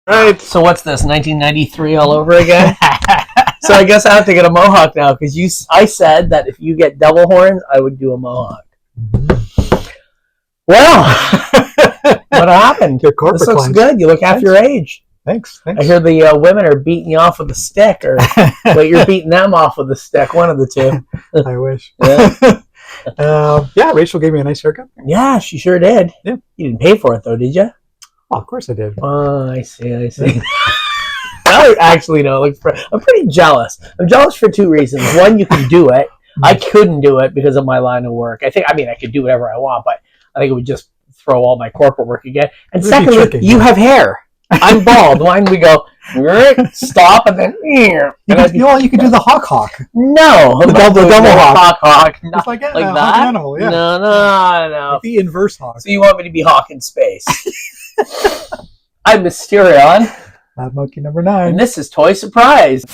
Right. So what's this, 1993 all over again? So I guess I have to get a mohawk now because I said that if you get devil horns, I would do a mohawk. Well, what happened? Your corporate This looks clients. good. You look half your age. Thanks. I hear the women are beating you off with a stick, or wait, you're beating them off with a stick. One of the two. I wish. Yeah. Yeah, Rachel gave me a nice haircut. Yeah, she sure did. Yeah. You didn't pay for it though, did you? Oh, of course I did. Oh, I see. I actually know. I'm pretty jealous. I'm jealous for two reasons. One, you can do it. I couldn't do it because of my line of work. I could do whatever I want, but I think it would just throw all my corporate work again. And secondly, you have hair. I'm bald. Mine we go stop and then you can do the hawk. No, the double hawk. It's like that. Animal, yeah. No. Like the inverse hawk. So you want me to be hawk in space? I'm Mysterion. Labmonkey number 9. And this is Toy Surprise.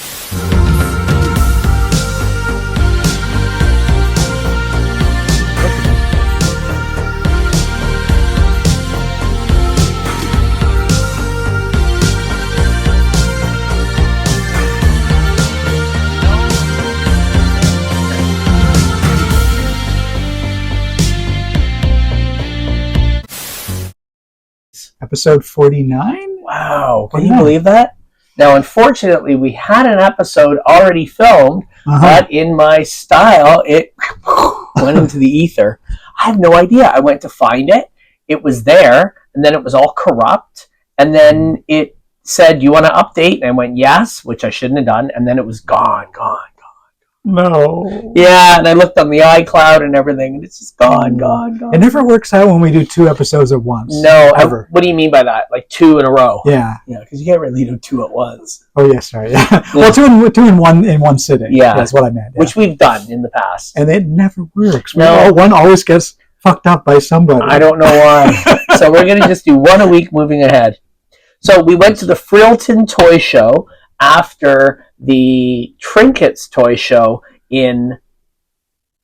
Episode 49? Wow, can you believe that? Now, unfortunately, we had an episode already filmed, but in my style, it went into the ether. I have no idea. I went to find it. It was there, and then it was all corrupt, and then it said, "You want to update?" And I went, "Yes," which I shouldn't have done, and then it was gone. No. Yeah, and I looked on the iCloud and everything, and it's just gone. It never works out when we do 2 episodes at once. No, ever. What do you mean by that? Like 2 in a row? Yeah. Yeah, because you can't really do 2 at once. Oh, yeah, sorry. Yeah. Well, two in one sitting. Yeah. That's what I meant. Yeah. Which we've done in the past. And it never works. No. One always gets fucked up by somebody. I don't know why. So we're going to just do 1 a week moving ahead. So we went to the Freelton Toy Show after the Trinkets Toy Show in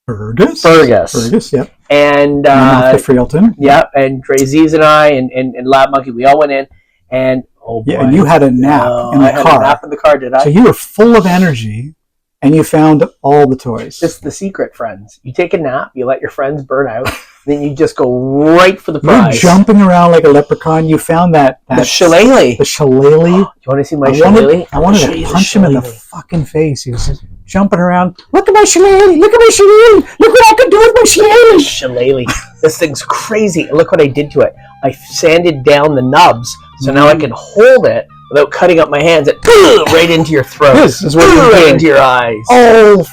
Fergus. Yep. And off to Freelton. Yeah, and Dresease and I and Labmonkey, we all went in, and oh boy. Yeah, and you had a nap in the car. I had a nap in the car, did I? So you were full of energy, and you found all the toys. This is the secret, friends. You take a nap, you let your friends burn out, then you just go right for the prize. You're jumping around like a leperchaun. You found the shillelagh. The shillelagh. You want to see my shillelagh? I wanted to punch him in the fucking face. He was just jumping around. Look at my shillelagh! Look at my shillelagh! Look what I can do with my shillelagh! Shillelagh. This thing's crazy. Look what I did to it. I sanded down the nubs, so now I can hold it without cutting up my hands. Right into your throat. This is what right into your eyes. Oh,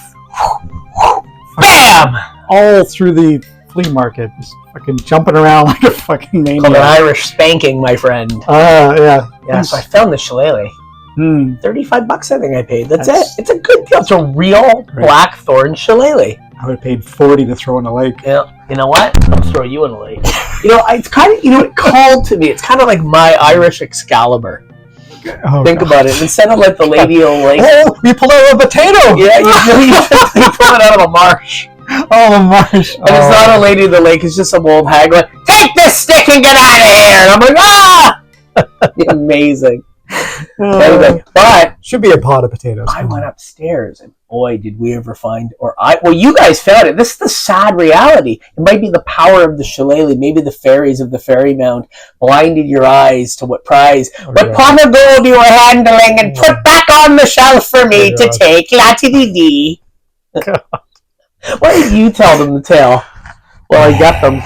bam! All through the flea market, just fucking jumping around like a fucking maniac. Called an Irish spanking, my friend. Yeah. Yeah, so I found the shillelagh. $35 I think I paid. That's it. It's a good deal. It's a real blackthorn shillelagh. I would have paid $40 to throw in a lake. Yeah. You know what? I'll throw you in a lake. It's kind of, it called to me. It's kind of like my Irish Excalibur. Oh, Think about it. Instead of like the Lady of the Lake. Oh, you pull out a potato. Yeah, you pull it out of a marsh. Oh, a marsh. And it's not a Lady of the Lake. It's just some old hag going, "Take this stick and get out of here." And I'm like, ah! Amazing. Anyway, but should be a pot of potatoes. I went upstairs, and boy, did we ever find, well, you guys found it. This is the sad reality. It might be the power of the shillelagh. Maybe the fairies of the fairy mound blinded your eyes to what prize. What pot of gold you were handling and put back on the shelf for me to take. La-ti-di-di. Why did you tell them the tale? Well, I got them.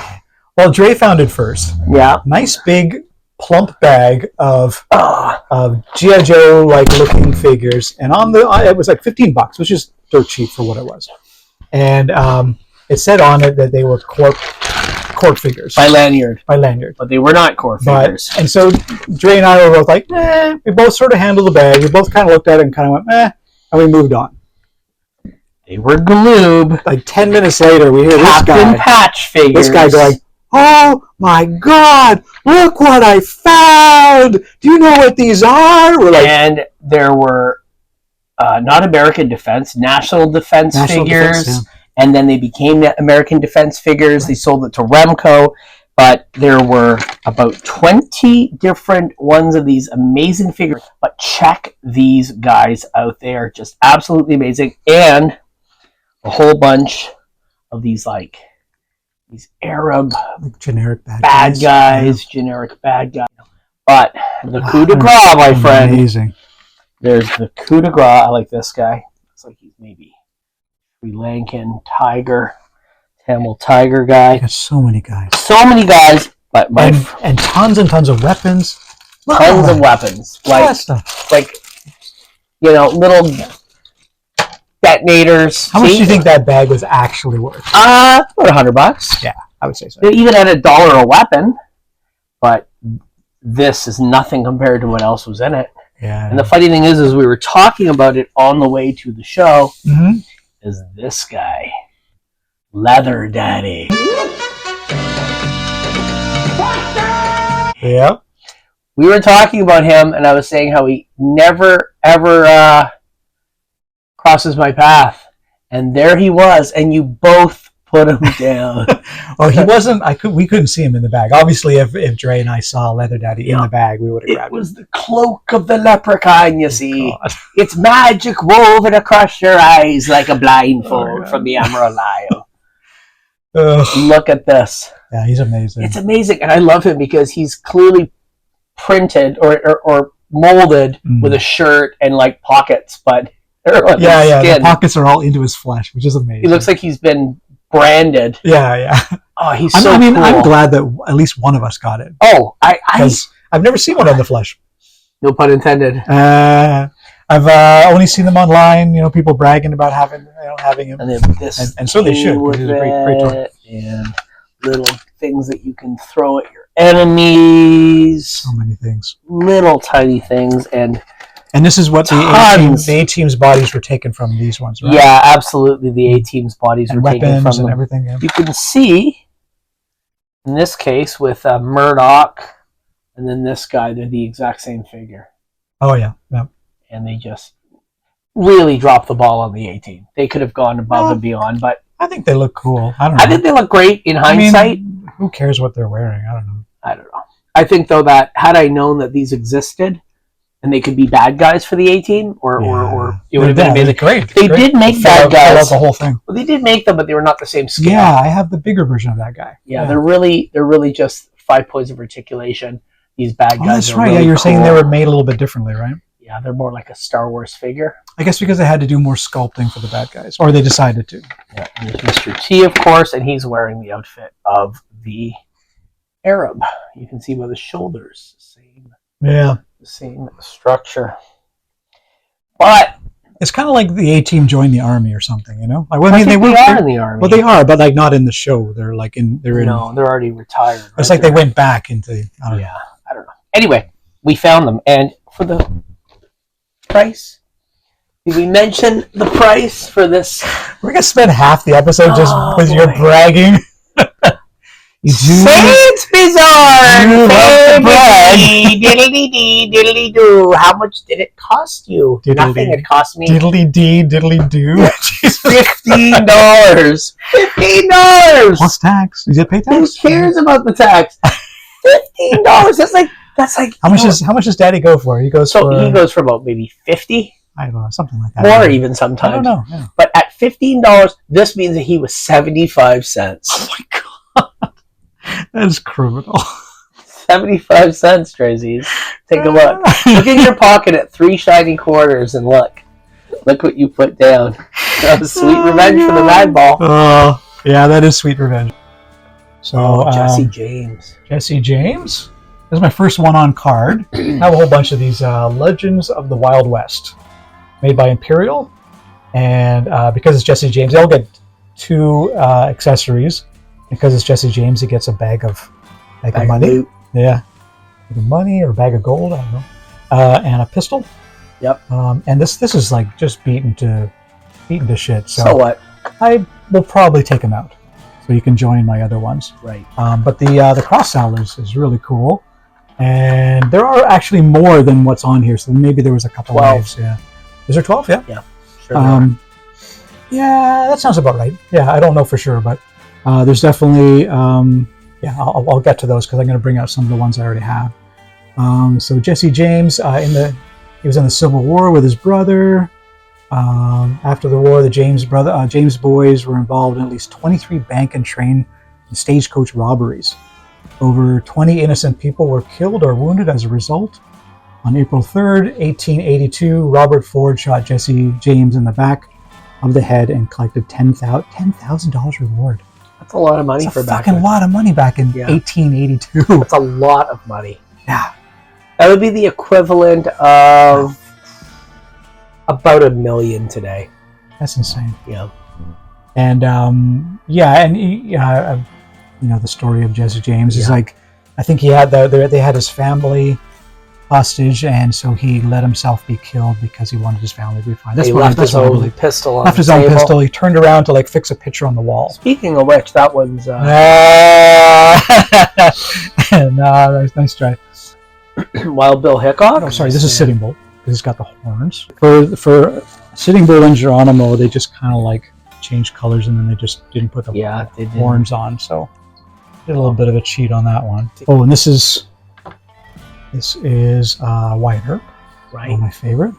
Well, Dre found it first. Yeah. Nice big plump bag of G.I. Joe like looking figures, and it was like $15, which is dirt cheap for what it was. And it said on it that they were cork figures by lanyard, but they were not cork figures. And so Dre and I were both like, we both sort of handled the bag. We both kind of looked at it and kind of went, and we moved on. They were gloob. Like 10 minutes later, we hear Captain Patch figures. This guy going, "Oh my God! Look what I found! Do you know what these are?" And there were not American Defense, National Defense figures, and then they became American Defense figures. They sold it to Remco, But there were about 20 different ones of these amazing figures. But check these guys out. They are just absolutely amazing. And a whole bunch of these Arab like generic bad guys, generic bad guys. But the coup de grace, my friend. Amazing. There's the coup de grace. I like this guy. Looks like he's maybe Sri Lankan tiger, Tamil tiger guy. There's so many guys. So many guys, but and tons and tons of weapons. Tons of weapons. Like little detonators. How much do you think that bag was actually worth? About $100. Yeah, I would say so. They even had $1 a weapon, but this is nothing compared to what else was in it. Yeah. And the funny thing is we were talking about it on the way to the show. Mm-hmm. Is this guy, Leather Daddy? Yeah. We were talking about him, and I was saying how he never ever crosses my path, and there he was, and you both put him down. Well, he wasn't. We couldn't see him in the bag. Obviously, if Dre and I saw Leather Daddy in the bag, we would have grabbed him. It was the cloak of the leprechaun, you see. God. It's magic woven across your eyes like a blindfold from the Emerald Isle. Look at this. Yeah, he's amazing. It's amazing, and I love him because he's clearly printed or molded with a shirt and like pockets, but the pockets are all into his flesh, which is amazing. He looks like he's been branded. Yeah. Oh, he's cool. I'm glad that at least one of us got it. Oh, I've never seen one in the flesh. No pun intended. I've only seen them online. People bragging about having him, and so they should. It's a great toy. And little things that you can throw at your enemies. So many things. Little tiny things, and this is what the A-team's bodies were taken from, these ones, right? Yeah, absolutely. The A-team's bodies were taken from them. And everything. Yeah. You can see, in this case, with Murdoch, and then this guy, they're the exact same figure. Oh, yeah. And they just really dropped the ball on the A-team. They could have gone above and beyond, but I think they look cool. I don't know. I think they look great in hindsight. Who cares what they're wearing? I don't know. I think, though, that had I known that these existed, and they could be bad guys for the A-team, or it would have been amazing. Great. They did make bad guys. The whole thing. Well, they did make them, but they were not the same scale. Yeah, I have the bigger version of that guy. Yeah. They're really just 5 points of articulation. These bad guys. That's right. Really you're cool. saying they were made a little bit differently, right? Yeah, they're more like a Star Wars figure. I guess because they had to do more sculpting for the bad guys, or they decided to. Yeah, and there's Mr. T, of course, and he's wearing the outfit of the Arab. You can see by the shoulders, the same structure. But it's kind of like the A-team joined the army or something, they are in the army. Well, they are, but like not in the show. They're they're already retired. It's like they went back into. I don't know. Anyway, we found them, and for the price, did we mention the price for this? We're gonna spend half the episode just with your bragging. It's bizarre. Diddly doo. How much did it cost you? Nothing. It cost me diddly do. $15. $15 plus tax. Did you pay tax? Who cares about the tax? $15. That's like. How much does Daddy go for? He goes for about maybe 50. I don't know, something like that. More even sometimes. I don't know. Yeah. But at $15, this means that he was 75 cents. Oh my god. That is criminal. 75 cents, Dresease. Take a look. Look in your pocket at 3 shiny quarters and look. Look what you put down. That was sweet revenge for the Mad Ball. Oh, yeah, that is sweet revenge. So, Jesse James. Jesse James? This is my first one on card. I have a whole bunch of these Legends of the Wild West, made by Imperial. And because it's Jesse James, they'll get 2 accessories. Because it's Jesse James, he gets a bag of money. Loot. Yeah. Bag of money or a bag of gold, I don't know. And a pistol. Yep. And this is like just beaten to shit. So what? I will probably take him out. So you can join my other ones. Right. But the cross sal is really cool. And there are actually more than what's on here. So maybe there was a couple 12. waves. Yeah. Is there 12? Yeah. Yeah. Sure. Yeah, that sounds about right. Yeah, I don't know for sure, but there's definitely yeah, I'll get to those because I'm going to bring out some of the ones I already have. So Jesse James, he was in the Civil War with his brother. After the war, the James boys were involved in at least 23 bank and train and stagecoach robberies. Over 20 innocent people were killed or wounded as a result. On April 3rd, 1882, Robert Ford shot Jesse James in the back of the head and collected $10,000 reward. That's a lot of money for back then. Fucking lot of money back in 1882. That's a lot of money. Yeah. That would be the equivalent of about $1 million today. That's insane. Yeah. And you know, the story of Jesse James is like, I think they had his family hostage, and so he let himself be killed because he wanted his family to be fine. He left his own pistol on the table. He turned around to like fix a picture on the wall. Speaking of which, that one's nice try. Wild Bill Hickok. Oh, sorry, this is Sitting Bull because he's got the horns. For Sitting Bull and Geronimo, they just kind of like changed colors and then they just didn't put the horns on. So did a little bit of a cheat on that one. Oh, and this is Wyatt Earp, right? One of my favorite.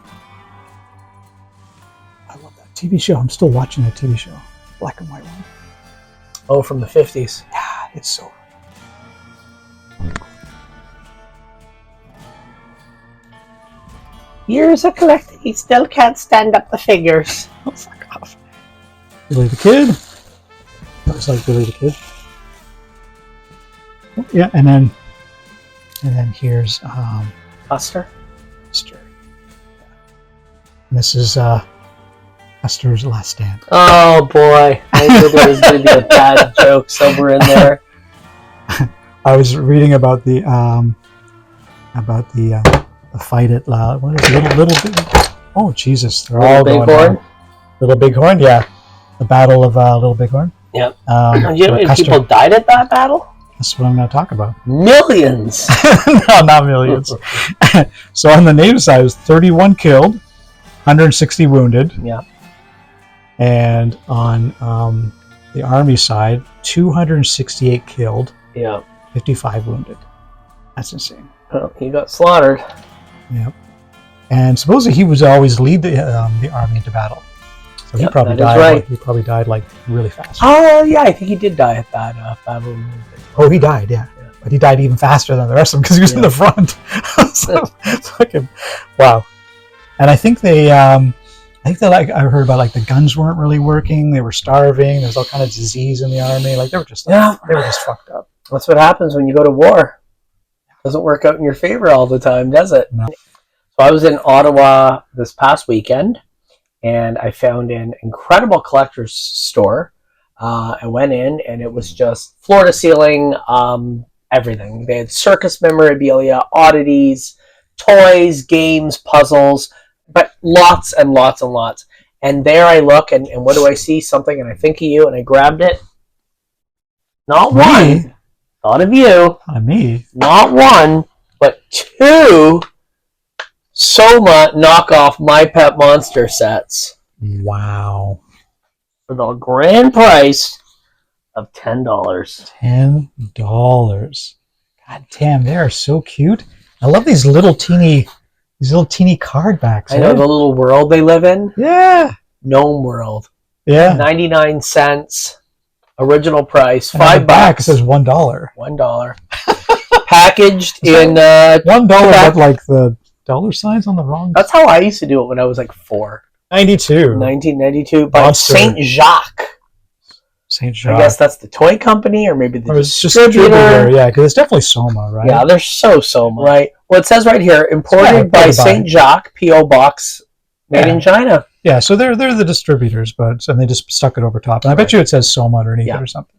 I love that TV show. I'm still watching that TV show, black and white one. Oh, from the 50s. Yeah, it's so. Years of collecting, he still can't stand up the figures. Oh, fuck off. Billy the Kid. Looks like Billy the Kid. Oh, yeah, and then here's Custer. Custer. And this is Custer's Last Stand. Oh boy, I knew there was going to be a bad joke somewhere in there. I was reading about the fight at what is it? Little Big? Oh Jesus, they're all going down. Little Bighorn, yeah, the Battle of Little Bighorn. Yep. You know how many people died at that battle? That's what I'm going to talk about. Millions. No, not millions. So on the native side, it was 31 killed, 160 wounded. Yeah. And on the Army side, 268 killed. Yeah. 55 wounded. That's insane. Well, he got slaughtered. Yep. And supposedly he was always lead the Army into battle. So he probably died. Right. He probably died like really fast. Oh yeah, I think he did die at that battle. Oh, he died, yeah. But he died even faster than the rest of them because he was in the front. So, fucking, wow. And I think I heard about like the guns weren't really working. They were starving. There's all kind of disease in the Army. Like they were just fucked up. That's what happens when you go to war. Doesn't work out in your favor all the time, does it? No. So I was in Ottawa this past weekend, and I found an incredible collector's store. I went in, and it was just floor-to-ceiling everything. They had circus memorabilia, oddities, toys, games, puzzles, but lots and lots and lots. And there I look, and what do I see? Something, and I think of you, and I grabbed it. Not one. Thought of you. Not me. Not one, but two Soma knockoff My Pet Monster sets. Wow. For the grand price of $10. $10. God damn, they are so cute. I love these little teeny card backs. I know, the little world they live in. Yeah. Gnome World. Yeah. 99 cents. Original price. $5. It says $1. $1. Packaged in $1, but like the dollar signs on the wrong. That's how I used to do it when I was like 4. 1992 by Monster. Saint Jacques. Saint Jacques. I guess that's the toy company or maybe the distributor. Yeah, because it's definitely Soma, right? Yeah, they're so Soma. Right. Well, it says right here, imported by Saint Jacques, P.O. Box, made in China. Yeah, so they're the distributors, and they just stuck it over top. And I bet you it says Soma underneath it or something.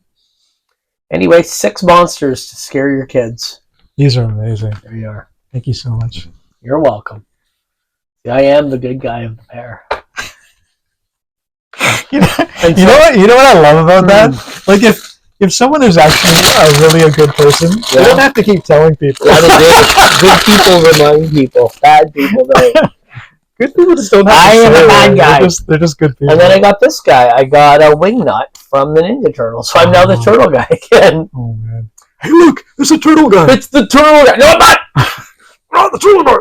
Anyway, 6 monsters to scare your kids. These are amazing. There you are. Thank you so much. You're welcome. I am the good guy of the pair. You know what I love about that? Like if someone is actually really a good person, they don't have to keep telling people. Good people remind people. Bad people don't. Good people just don't have to I am a bad guy. They're just good people. And then I got this guy. I got a Wingnut from the Ninja Turtles. So I'm now the turtle guy again. Oh man. Hey, look, it's a turtle guy. It's the turtle guy. No, I'm not. Oh, the turtle guy.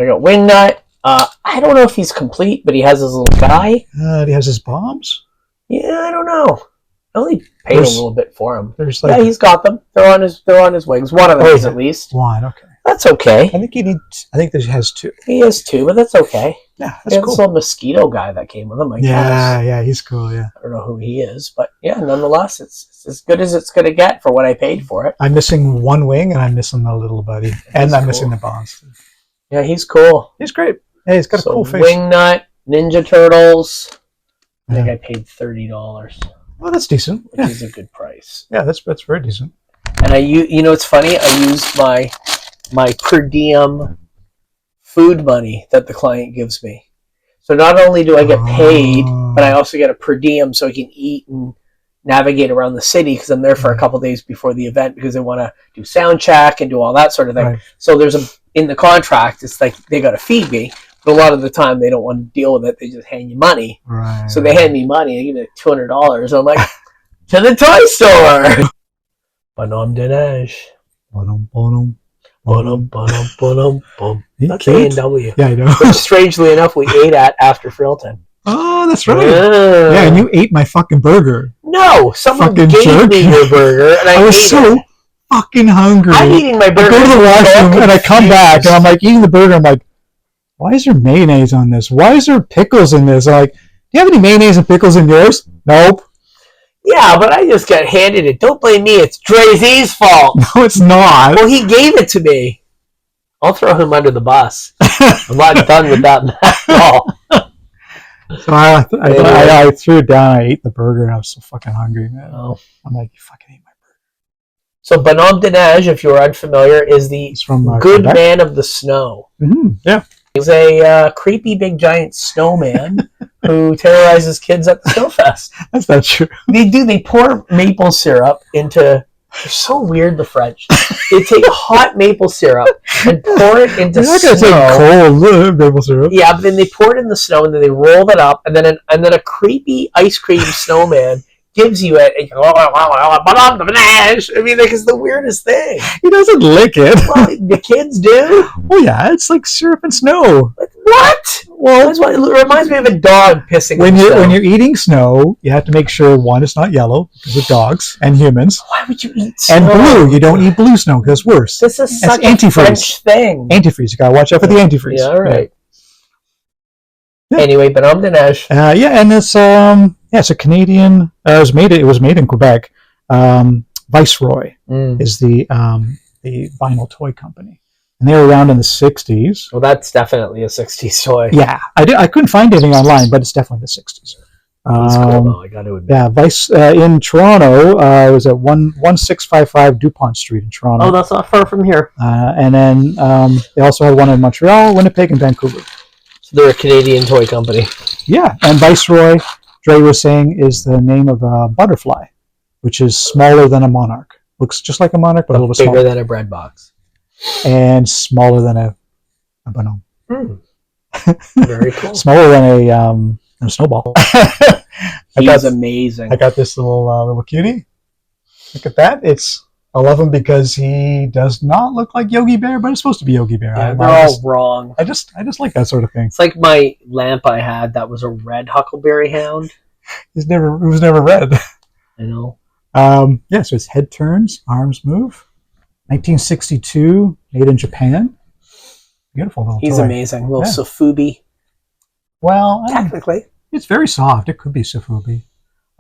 I got Wingnut. I don't know if he's complete, but he has his little guy. He has his bombs. Yeah, I don't know. I only paid a little bit for him. There's yeah, he's got them. They're on his wings. One of them is at least. One, okay. That's okay. I think he has 2. He has 2, but that's okay. Yeah, that's cool. This little mosquito guy that came with him. I guess. Yeah, he's cool. Yeah. I don't know who he is, but yeah, nonetheless, it's as good as it's going to get for what I paid for it. I'm missing one wing, and I'm missing the little buddy, and I'm missing the bombs. Yeah, he's cool. He's great. Hey, he's got a cool face. Wingnut, Ninja Turtles. I think I paid $30. Well, that's decent. Which is a good price. Yeah, that's very decent. And it's funny. I used my per diem food money that the client gives me. So not only do I get paid, but I also get a per diem so I can eat and navigate around the city because I'm there for a couple days before the event because they want to do sound check and do all that sort of thing. Right. So in the contract, it's like they got to feed me. But a lot of the time, they don't want to deal with it. They just hand you money. Right. So they hand me money. They give me $200. I'm like, to the toy store. Banom Dinesh. That's A&W. Yeah, I know. Which, strangely enough, we ate at after Freelton. Oh, that's right. Yeah, and you ate my fucking burger. No, someone gave me your burger, and I was so fucking hungry. I'm eating my burger. I go to the washroom, and I come back, and I'm like eating the burger. I'm like, why is there mayonnaise on this? Why is there pickles in this? I'm like, do you have any mayonnaise and pickles in yours? Nope. Yeah, but I just got handed it. Don't blame me. It's Dresease's fault. No, it's not. Well, he gave it to me. I'll throw him under the bus. I'm not done with that at all. So I threw it down. I ate the burger, and I was so fucking hungry, man. Oh. I'm like, you fucking ate my burger. So Banom Dinesh, if you're unfamiliar, is the good Quebec? Man of the snow. Mm-hmm. Yeah. He's a creepy big giant snowman who terrorizes kids at the snowfest. That's not true. They pour maple syrup into... They're so weird, the French. They take hot maple syrup and pour it into snow. They're not going to take cold maple syrup. Yeah, but then they pour it in the snow and then they roll it up and then a creepy ice cream snowman gives you it. And you go, I mean, like, it's the weirdest thing. He doesn't lick it. Well, the kids do. Well, yeah, it's like syrup and snow. What? Well, that's what it reminds me of a dog pissing. When you're eating snow, you have to make sure one, it's not yellow because of dogs and humans. Why would you eat snow? And blue, you don't eat blue snow because it's worse. This is such a French thing. Antifreeze, you gotta watch out for the antifreeze. Yeah, all right. Yeah. Anyway, Banom Dinesh. Yeah, and it's a Canadian. It was made in Quebec. Viceroy is the vinyl toy company. And they were around in the 60s. Well, that's definitely a 60s toy. Yeah. I couldn't find anything online, but it's definitely the 60s. That's cool, though. I got to admit. Yeah, Vice in Toronto, it was at 1655 DuPont Street in Toronto. Oh, that's not far from here. And then they also had one in Montreal, Winnipeg, and Vancouver. So they're a Canadian toy company. Yeah, and Viceroy, Dre was saying, is the name of a butterfly, which is smaller than a monarch. Looks just like a monarch, but a little bit bigger smaller. Than a bread box. And smaller than a bonhomme. Very cool. Smaller than a snowball. He's amazing. I got this little cutie. Look at that. I love him because he does not look like Yogi Bear, but it's supposed to be Yogi Bear. Yeah, they're all wrong. I just like that sort of thing. It's like my lamp I had that was a red Huckleberry Hound. It was never red. I know. Yeah, so his head turns, arms move. 1962, made in Japan. Beautiful little toy. He's amazing. Little Sofubi. Well, technically. It's very soft. It could be Sofubi.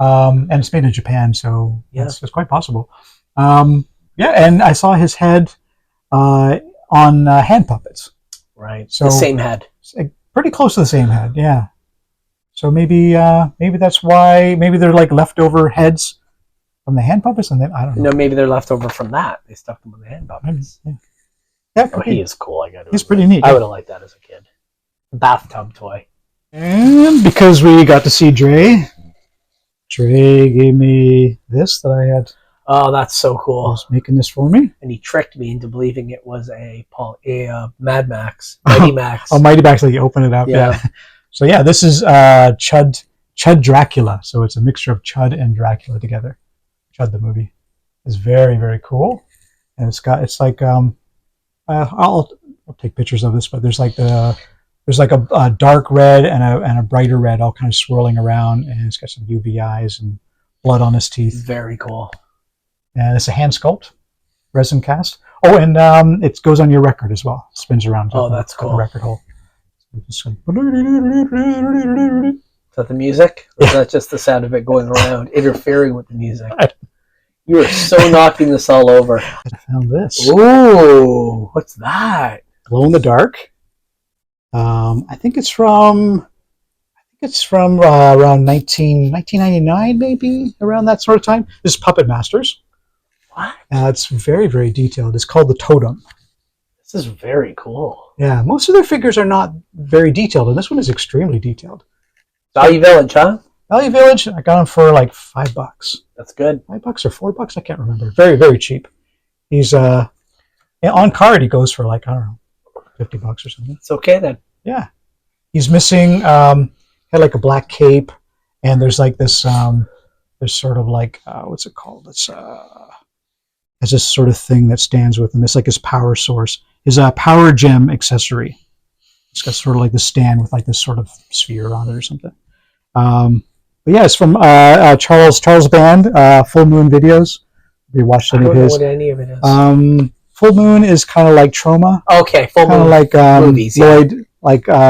And it's made in Japan, so it's quite possible. Yeah, and I saw his head on hand puppets. Right. So the same head. Pretty close to the same head, yeah. So maybe that's why, maybe they're like leftover heads from the hand puppets, and then I don't know. No, maybe they're left over from that. They stuck them on the hand puppets. Yeah, he is cool. He's pretty neat. I would have liked that as a kid. Bathtub toy. And because we got to see Dre gave me this that I had. Oh, that's so cool. He was making this for me, and he tricked me into believing it was a Mad Max, Mighty Max. Oh, Mighty Max! Like you open it up, yeah. So yeah, this is Chud Dracula. So it's a mixture of Chud and Dracula together. Chud the movie. It's very, very cool. And it's like I'll take pictures of this, but there's like a dark red and a brighter red all kind of swirling around, and it's got some UV eyes and blood on his teeth. Very cool. And it's a hand sculpt, resin cast. Oh, and it goes on your record as well. It spins around. Oh, that's cool. The record hole. Is that the music? Or is that just the sound of it going around, interfering with the music? You are so knocking this all over. I found this. Ooh, what's that? Glow in the dark. I think it's from around 1999, maybe around that sort of time. This is Puppet Masters. What? It's very, very detailed. It's called the Totem. This is very cool. Yeah, most of their figures are not very detailed, and this one is extremely detailed. Value Village, huh? Value Village, I got him for like $5. That's good. $5 or $4? I can't remember. Very, very cheap. He's on card. He goes for like, I don't know, $50 or something. It's okay then. Yeah, he's missing. Had like a black cape, and there's like this. There's sort of like what's it called? It's this sort of thing that stands with him. It's like his power source. His power gem accessory. It's got sort of like the stand with like this sort of sphere on it or something. But yeah, it's from Charles Band, Full Moon Videos. Have you watched any of his? I don't know what any of it is. Full Moon is kind of like Troma. Okay, Full Moon. Kind of like movies, yeah.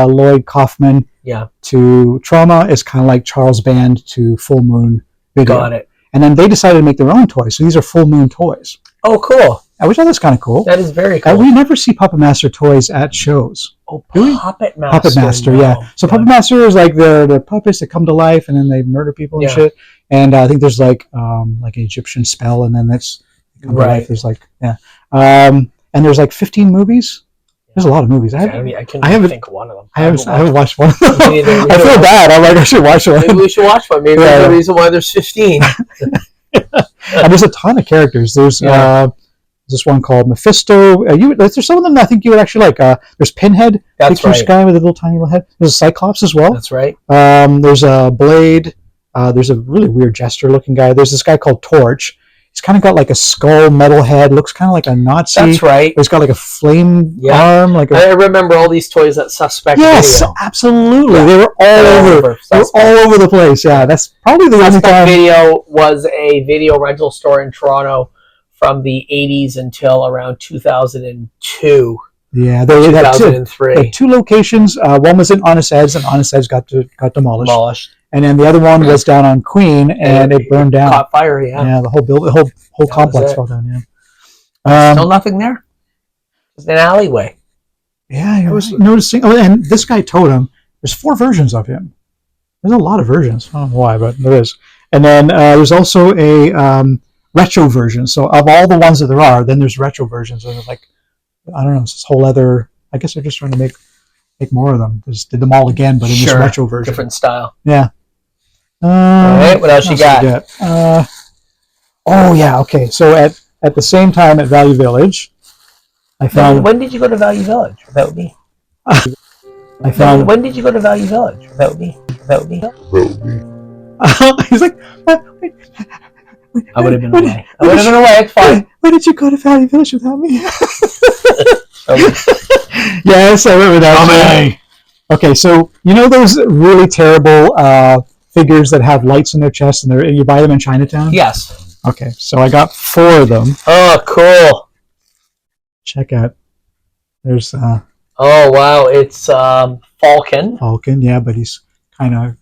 Lloyd Kaufman. Yeah. To Troma is kind of like Charles Band to Full Moon Video. Got it. And then they decided to make their own toys. So these are Full Moon toys. Oh, cool. Which I thought was kind of cool. That is very cool. We never see Puppet Master toys at shows. Oh, Puppet Master. Puppet Master, no. yeah. So Puppet Master is like the puppets that come to life and then they murder people and shit. And I think there's like an Egyptian spell, and then that's come to life. There's like and there's like 15 movies. There's a lot of movies. I haven't think of one of them. I haven't watched one of them. I feel bad. I'm like, I should watch one. Maybe we should watch one. Maybe there's a reason why there's 15. And there's a ton of characters. There's this one called Mephisto. There's some of them I think you would actually like. There's Pinhead, that's right, guy with a little tiny little head. There's a Cyclops as well. That's right. There's a Blade. There's a really weird jester looking guy. There's this guy called Torch. He's kind of got like a skull metal head. Looks kind of like a Nazi. That's right. He's got like a flame arm. I remember all these toys at Suspect Yes, Video. Absolutely. Yeah. They were all over. They were all over the place. Yeah, that's probably the only time. Video was a video rental store in Toronto from the 80s until around 2002. Yeah, they 2003. had two locations. One was in Honest Ed's, and Honest Ed's got demolished. And then the other one was down on Queen, and it burned down. Caught fire, yeah. Yeah, the whole complex fell down. Yeah. Still nothing there. Just an alleyway. Yeah, I was noticing. Oh, and this guy Totem. There's 4 versions of him. There's a lot of versions. I don't know why, but there is. And then there's also a retro version. So of all the ones that there are, then there's retro versions, and it's like, I don't know, it's this whole other. I guess they're just trying to make more of them. Just did them all again, but in this retro version, different style. Yeah. All right, what else you got? Oh yeah, okay. So at the same time at Value Village, I found. When did you go to Value Village? That would be. I found. When did you go to Value Village? That would be. He's like, wait, I would have been away. It's fine. Why did you go to Value Village without me? Yes, I went without you. Okay, so you know those really terrible figures that have lights in their chest, and you buy them in Chinatown? Yes. Okay, so I got 4 of them. Oh, cool. Check out. There's. Oh wow, it's Falcon. Falcon, yeah, but he's kind of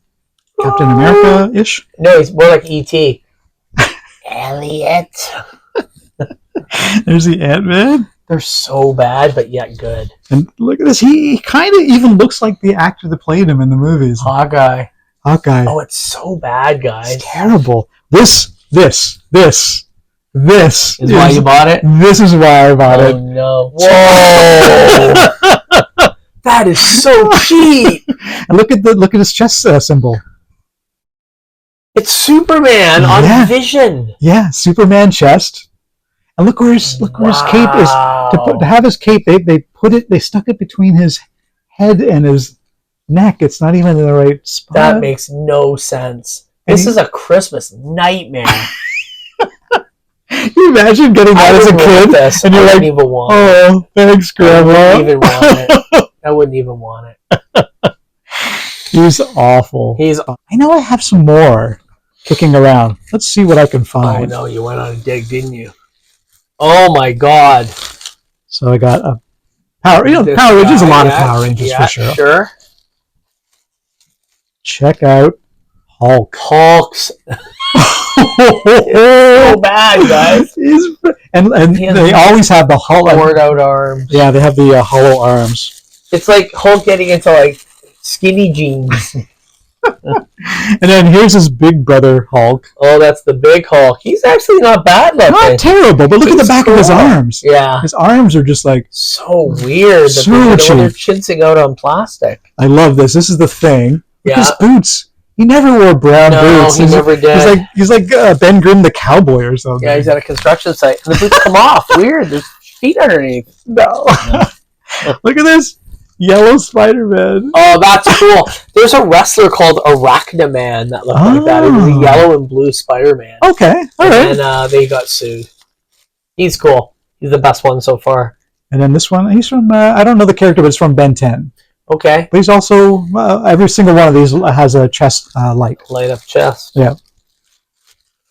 Captain America-ish. No, he's more like E.T. Elliot. There's the Ant-Man. They're so bad, but yet good. And look at this. He kind of even looks like the actor that played him in the movies. Hawkeye. Oh, it's so bad, guys. It's terrible. This is why you bought it? This is why I bought it. Oh, no. Whoa. That is so cheap. And look at his chest symbol. It's Superman on Vision. Yeah, Superman chest. And look where his cape is. To have his cape, they stuck it between his head and his neck. It's not even in the right spot. That makes no sense. This is a Christmas nightmare. You you imagine getting that as a kid? This. And you're like, even want oh, thanks, Grandma. I wouldn't even want it. I wouldn't even want it. He's awful. I know I have some more kicking around. Let's see what I can find. Oh, no, you went on a dig, didn't you? Oh, my God. So I got a Power Rangers, a lot of Power Rangers for sure. Sure. Check out Hulk's so bad, guys. And they always have the hollow out arms. Yeah, they have the hollow arms. It's like Hulk getting into like skinny jeans. And then here's his big brother Hulk. Oh, that's the big Hulk. He's actually not bad looking. Not terrible, but look at the back of his arms. Yeah. His arms are just like so weird. So they're chinsing out on plastic. I love this. This is the thing. Look at his boots. He never wore brown boots. No, he never did. He's like Ben Grimm the cowboy or something. Yeah, he's at a construction site. And the boots come off. Weird. There's feet underneath. No. Look at this. Yellow Spider-Man. Oh, that's cool. There's a wrestler called Arachnaman that looked like that. It was a yellow and blue Spider-Man. Okay. All right. And they got sued. He's cool. He's the best one so far. And then this one, he's from, I don't know the character, but it's from Ben 10. Okay. But he's also, every single one of these has a chest light. Light up chest. Yeah.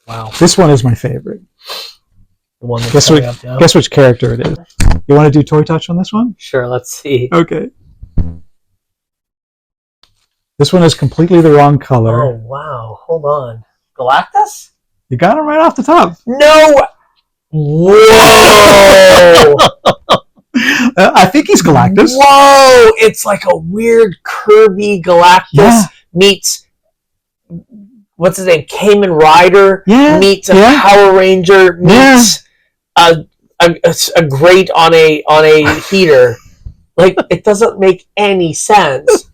Wow. This one is my favorite. The one that's guess which character it is. You want to do Toy Touch on this one? Sure, let's see. Okay. This one is completely the wrong color. Oh, wow. Hold on. Galactus? You got him right off the top. No! Whoa! I think he's Galactus. Whoa! It's like a weird Kirby Galactus meets, what's his name? Kamen Rider meets a Power Ranger meets a grate on a heater. Like, it doesn't make any sense.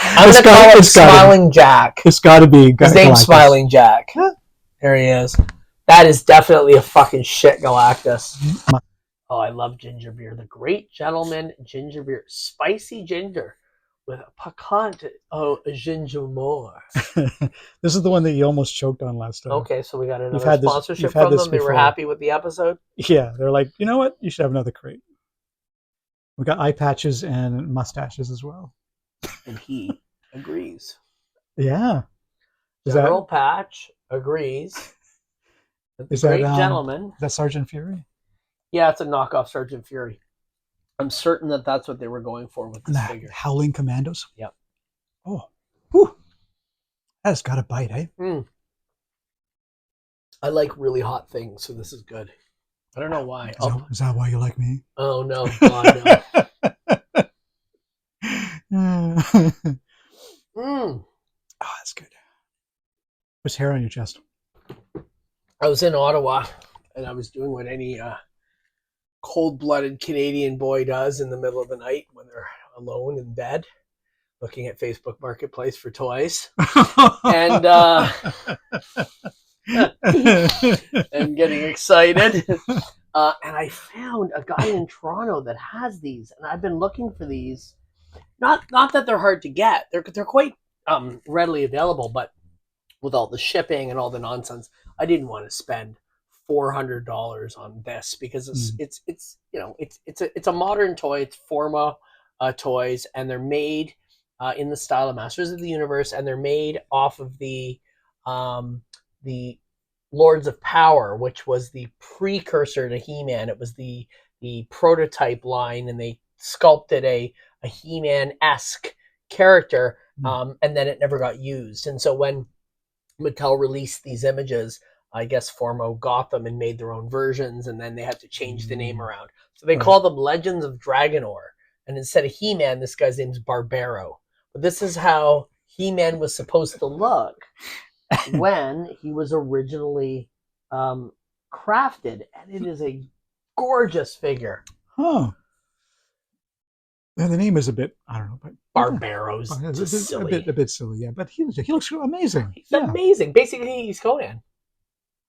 I'm going to call him Smiling Jack. It's got to be His name's Smiling Jack. There he is. That is definitely a fucking shit Galactus. Oh, I love ginger beer. The Great Gentleman ginger beer. Spicy ginger with a piquant ginger more. This is the one that you almost choked on last time. Okay, so we got another sponsorship from them. They were happy with the episode. Yeah, they're like, you know what? You should have another crate. We got eye patches and mustaches as well. And he agrees. Yeah. General Patch agrees. The Great Gentleman. Is that Sergeant Fury? Yeah, it's a knockoff Sergeant Fury. I'm certain that that's what they were going for with this figure. Howling Commandos? Yep. Oh. Whew. That's got a bite, eh? Mm. I like really hot things, so this is good. I don't know why. Is that why you like me? Oh, no. God, no. Oh, that's good. What's hair on your chest? I was in Ottawa, and I was doing what any cold-blooded Canadian boy does in the middle of the night when they're alone in bed, looking at Facebook Marketplace for toys, and and getting excited. And I found a guy in Toronto that has these, and I've been looking for these. Not that they're hard to get; they're quite readily available, but with all the shipping and all the nonsense, I didn't want to spend $400 on this because it's a modern toy. It's Forma toys, and they're made in the style of Masters of the Universe, and they're made off of the Lords of Power, which was the precursor to He-Man. It was the prototype line, and they sculpted a He-Man-esque character, and then it never got used. And so when Mattel released these images, I guess Formo got them and made their own versions, and then they had to change the name around. So they call them Legends of Dragonor. And instead of He-Man, this guy's name's Barbaro. But this is how He-Man was supposed to look when he was originally crafted. And it is a gorgeous figure. Huh. Yeah, the name is a bit, I don't know, but Barbaro's silly. A bit silly, yeah. But he looks amazing. He's amazing. Basically, he's Conan.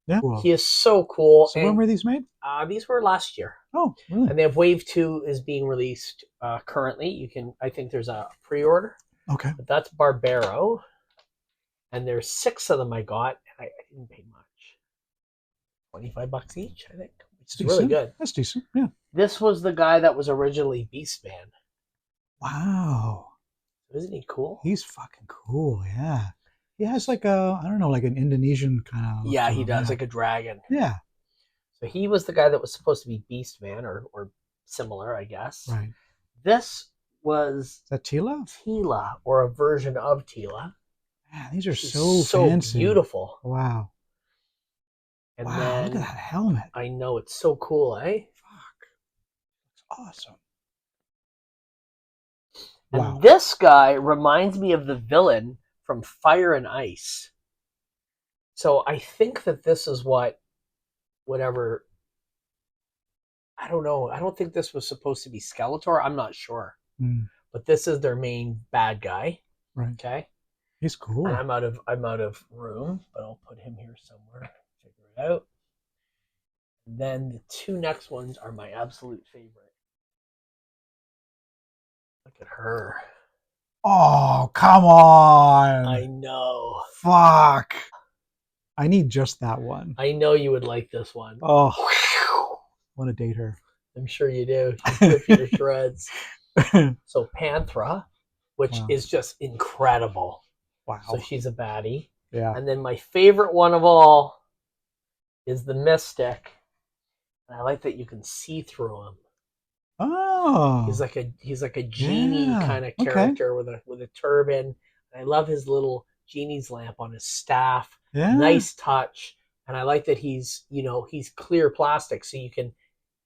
Yeah, cool. He is so cool. So when were these made? These were last year. Oh, really? And they have Wave 2 is being released currently. I think there's a pre-order. Okay. But that's Barbaro. And there's 6 of them I got, and I didn't pay much. $25 each, I think. It's Decent. really good. That's decent. Yeah. This was the guy that was originally Beastman. Wow. Isn't he cool? He's fucking cool. Yeah. He has like a, I don't know, like an Indonesian kind of. Yeah, he does, like a dragon. Yeah. So he was the guy that was supposed to be Beastman, or similar, I guess. Right. This was Is that Tila? Tila, or a version of Tila. Man, these are so fancy. Beautiful. Wow. And wow, then, look at that helmet. I know, it's so cool, eh? Fuck. It's awesome. And wow. this guy reminds me of the villain from Fire and Ice. So I think that this is whatever. I don't know. I don't think this was supposed to be Skeletor. I'm not sure. Mm. But this is their main bad guy. Right. Okay. He's cool. And I'm out of room, but I'll put him here somewhere. Figure it out. And then the two next ones are my absolute favorite. Look at her. Oh, come on. I know. Fuck. I need just that one. I know you would like this one. Oh, I want to date her. I'm sure you do. She'll rip you to shreds. So Panthra, which is just incredible. Wow. So she's a baddie. Yeah. And then my favorite one of all is the Mystic. And I like that you can see through him. Oh. He's like a genie kind of character with a turban. And I love his little genie's lamp on his staff. Yeah. Nice touch. And I like that he's clear plastic, so you can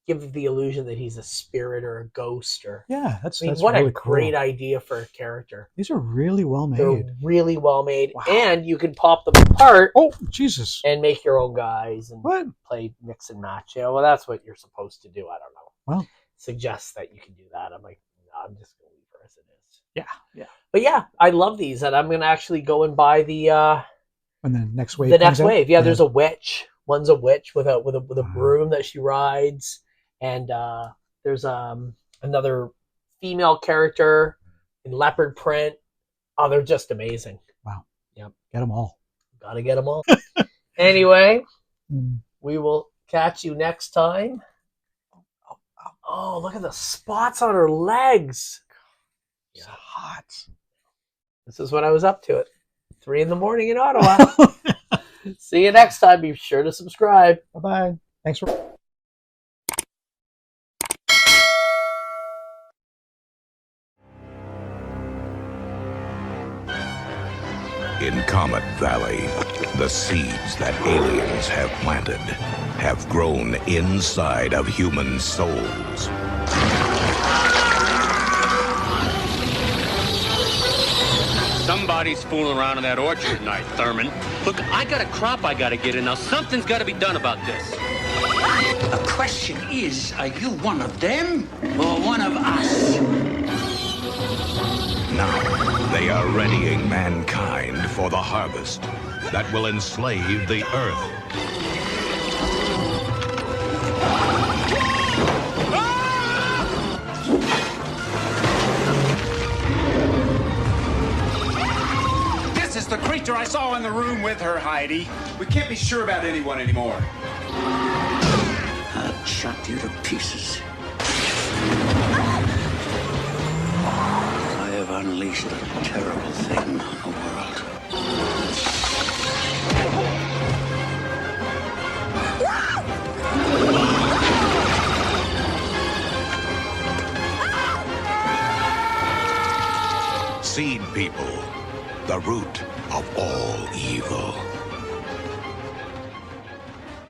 give the illusion that he's a spirit or a ghost or that's what really a great idea for a character. These are really well made. They're really well made. Wow. And you can pop them apart. Oh, Jesus. And make your own guys and play mix and match. Well, that's what you're supposed to do. I don't know. Well, suggests that you can do that. I'm like, no, I'm just going to leave her as it is. Yeah. But yeah, I love these, and I'm going to actually go and buy the next wave. The next wave. Yeah, there's a witch. One's a witch with a broom that she rides, and there's another female character in leopard print. Oh, they're just amazing. Wow. Yep. Get them all. Gotta get them all. Anyway, we will catch you next time. Oh, look at the spots on her legs. It's hot. This is when I was up to it. 3 a.m. in Ottawa. See you next time. Be sure to subscribe. Bye-bye. Thanks for... In Comet Valley, the seeds that aliens have planted have grown inside of human souls. Somebody's fooling around in that orchard tonight, Thurman. Look, I got a crop I gotta get in. Now, something's gotta be done about this. The question is, are you one of them or one of us? Now, they are readying mankind for the harvest that will enslave the earth. This is the creature I saw in the room with her, Heidi. We can't be sure about anyone anymore. I'll chop you to pieces. I have unleashed a terrible thing on the world. Seed people, the root of all evil.